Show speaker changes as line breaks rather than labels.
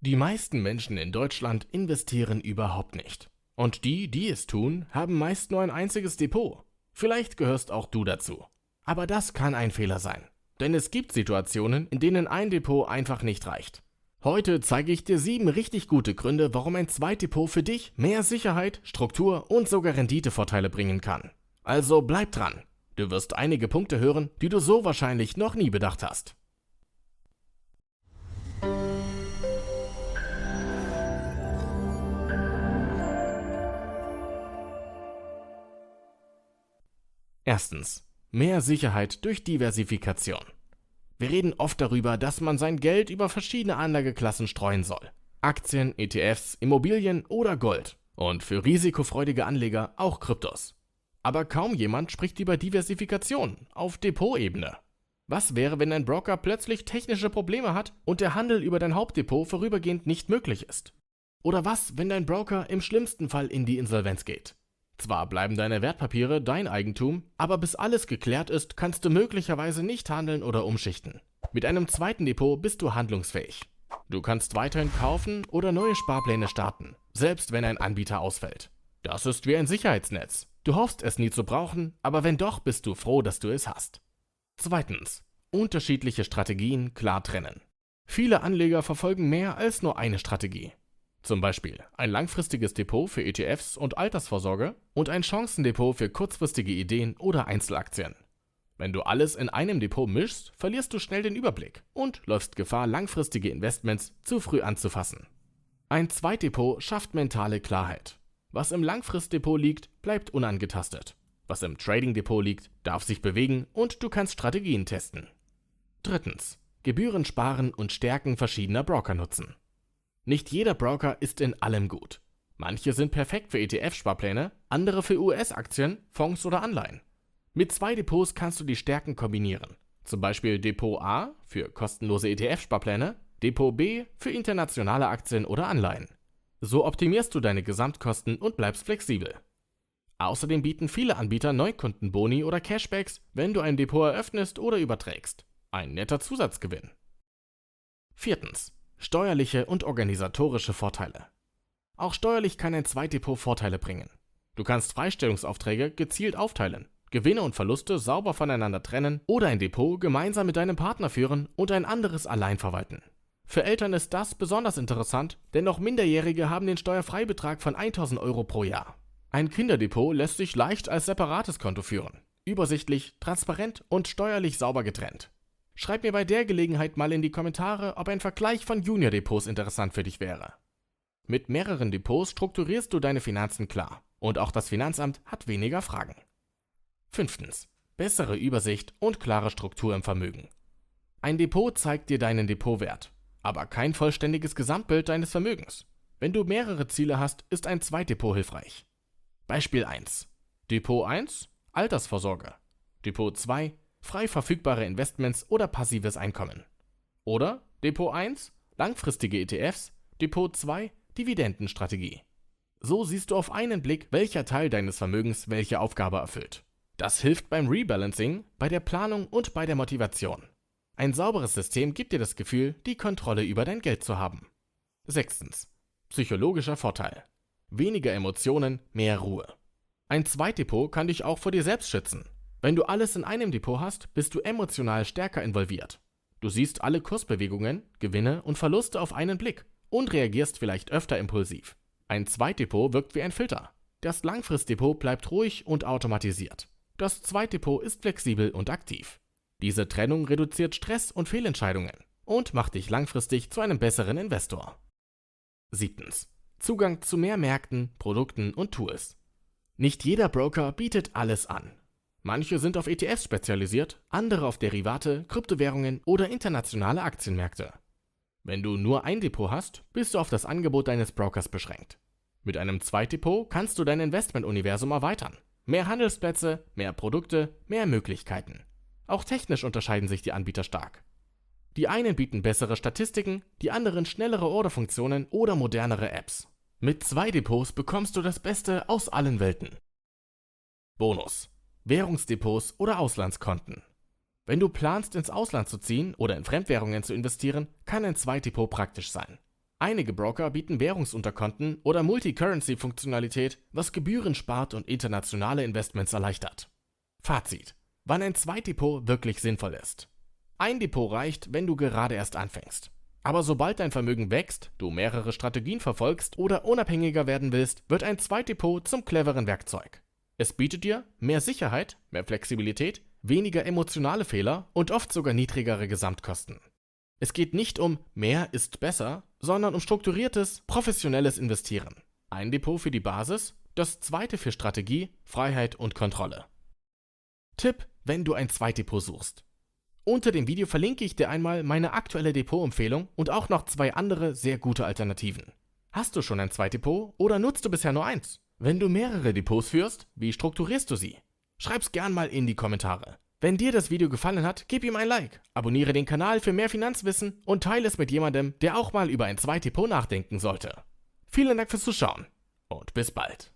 Die meisten Menschen in Deutschland investieren überhaupt nicht. Und die, die es tun, haben meist nur ein einziges Depot. Vielleicht gehörst auch du dazu. Aber das kann ein Fehler sein. Denn es gibt Situationen, in denen ein Depot einfach nicht reicht. Heute zeige ich dir 7 richtig gute Gründe, warum ein Zweitdepot für dich mehr Sicherheit, Struktur und sogar Renditevorteile bringen kann. Also bleib dran. Du wirst einige Punkte hören, die du so wahrscheinlich noch nie bedacht hast. Erstens. Mehr Sicherheit durch Diversifikation. Wir reden oft darüber, dass man sein Geld über verschiedene Anlageklassen streuen soll. Aktien, ETFs, Immobilien oder Gold. Und für risikofreudige Anleger auch Kryptos. Aber kaum jemand spricht über Diversifikation auf Depotebene. Was wäre, wenn ein Broker plötzlich technische Probleme hat und der Handel über dein Hauptdepot vorübergehend nicht möglich ist? Oder was, wenn dein Broker im schlimmsten Fall in die Insolvenz geht? Zwar bleiben deine Wertpapiere dein Eigentum, aber bis alles geklärt ist, kannst du möglicherweise nicht handeln oder umschichten. Mit einem zweiten Depot bist du handlungsfähig. Du kannst weiterhin kaufen oder neue Sparpläne starten, selbst wenn ein Anbieter ausfällt. Das ist wie ein Sicherheitsnetz. Du hoffst es nie zu brauchen, aber wenn doch, bist du froh, dass du es hast. Zweitens. Unterschiedliche Strategien klar trennen. Viele Anleger verfolgen mehr als nur eine Strategie. Zum Beispiel ein langfristiges Depot für ETFs und Altersvorsorge und ein Chancendepot für kurzfristige Ideen oder Einzelaktien. Wenn du alles in einem Depot mischst, verlierst du schnell den Überblick und läufst Gefahr, langfristige Investments zu früh anzufassen. Ein Zweitdepot schafft mentale Klarheit. Was im Langfristdepot liegt, bleibt unangetastet. Was im Tradingdepot liegt, darf sich bewegen und du kannst Strategien testen. Drittens. Gebühren sparen und Stärken verschiedener Broker nutzen. Nicht jeder Broker ist in allem gut. Manche sind perfekt für ETF-Sparpläne, andere für US-Aktien, Fonds oder Anleihen. Mit 2 Depots kannst du die Stärken kombinieren. Zum Beispiel Depot A für kostenlose ETF-Sparpläne, Depot B für internationale Aktien oder Anleihen. So optimierst du deine Gesamtkosten und bleibst flexibel. Außerdem bieten viele Anbieter Neukundenboni oder Cashbacks, wenn du ein Depot eröffnest oder überträgst. Ein netter Zusatzgewinn. Viertens. Steuerliche und organisatorische Vorteile. Auch steuerlich kann ein Zweitdepot Vorteile bringen. Du kannst Freistellungsaufträge gezielt aufteilen, Gewinne und Verluste sauber voneinander trennen oder ein Depot gemeinsam mit deinem Partner führen und ein anderes allein verwalten. Für Eltern ist das besonders interessant, denn auch Minderjährige haben den Steuerfreibetrag von 1.000 Euro pro Jahr. Ein Kinderdepot lässt sich leicht als separates Konto führen. Übersichtlich, transparent und steuerlich sauber getrennt. Schreib mir bei der Gelegenheit mal in die Kommentare, ob ein Vergleich von Junior-Depots interessant für dich wäre. Mit mehreren Depots strukturierst du deine Finanzen klar und auch das Finanzamt hat weniger Fragen. Fünftens. Bessere Übersicht und klare Struktur im Vermögen. Ein Depot zeigt dir deinen Depotwert, aber kein vollständiges Gesamtbild deines Vermögens. Wenn du mehrere Ziele hast, ist ein Zweitdepot hilfreich. Beispiel 1. Depot 1 – Altersvorsorge. Depot 2 – frei verfügbare Investments oder passives Einkommen. Oder Depot 1 – langfristige ETFs, Depot 2 – Dividendenstrategie. So siehst du auf einen Blick, welcher Teil deines Vermögens welche Aufgabe erfüllt. Das hilft beim Rebalancing, bei der Planung und bei der Motivation. Ein sauberes System gibt dir das Gefühl, die Kontrolle über dein Geld zu haben. Sechstens. Psychologischer Vorteil. Weniger Emotionen, mehr Ruhe. Ein Zweitdepot kann dich auch vor dir selbst schützen. Wenn du alles in einem Depot hast, bist du emotional stärker involviert. Du siehst alle Kursbewegungen, Gewinne und Verluste auf einen Blick und reagierst vielleicht öfter impulsiv. Ein Zweitdepot wirkt wie ein Filter. Das Langfristdepot bleibt ruhig und automatisiert. Das Zweitdepot ist flexibel und aktiv. Diese Trennung reduziert Stress und Fehlentscheidungen und macht dich langfristig zu einem besseren Investor. Siebtens. Zugang zu mehr Märkten, Produkten und Tools. Nicht jeder Broker bietet alles an. Manche sind auf ETFs spezialisiert, andere auf Derivate, Kryptowährungen oder internationale Aktienmärkte. Wenn du nur ein Depot hast, bist du auf das Angebot deines Brokers beschränkt. Mit einem Zweitdepot kannst du dein Investmentuniversum erweitern. Mehr Handelsplätze, mehr Produkte, mehr Möglichkeiten. Auch technisch unterscheiden sich die Anbieter stark. Die einen bieten bessere Statistiken, die anderen schnellere Orderfunktionen oder modernere Apps. Mit 2 Depots bekommst du das Beste aus allen Welten. Bonus: Währungsdepots oder Auslandskonten. Wenn du planst, ins Ausland zu ziehen oder in Fremdwährungen zu investieren, kann ein Zweitdepot praktisch sein. Einige Broker bieten Währungsunterkonten oder Multi-Currency-Funktionalität, was Gebühren spart und internationale Investments erleichtert. Fazit: Wann ein Zweitdepot wirklich sinnvoll ist. Ein Depot reicht, wenn du gerade erst anfängst. Aber sobald dein Vermögen wächst, du mehrere Strategien verfolgst oder unabhängiger werden willst, wird ein Zweitdepot zum cleveren Werkzeug. Es bietet dir mehr Sicherheit, mehr Flexibilität, weniger emotionale Fehler und oft sogar niedrigere Gesamtkosten. Es geht nicht um mehr ist besser, sondern um strukturiertes, professionelles Investieren. Ein Depot für die Basis, das zweite für Strategie, Freiheit und Kontrolle. Tipp, wenn du ein Zweitdepot suchst. Unter dem Video verlinke ich dir einmal meine aktuelle Depotempfehlung und auch noch 2 andere sehr gute Alternativen. Hast du schon ein Zweitdepot oder nutzt du bisher nur eins? Wenn du mehrere Depots führst, wie strukturierst du sie? Schreib's gern mal in die Kommentare. Wenn dir das Video gefallen hat, gib ihm ein Like, abonniere den Kanal für mehr Finanzwissen und teile es mit jemandem, der auch mal über ein Zweitdepot nachdenken sollte. Vielen Dank fürs Zuschauen und bis bald.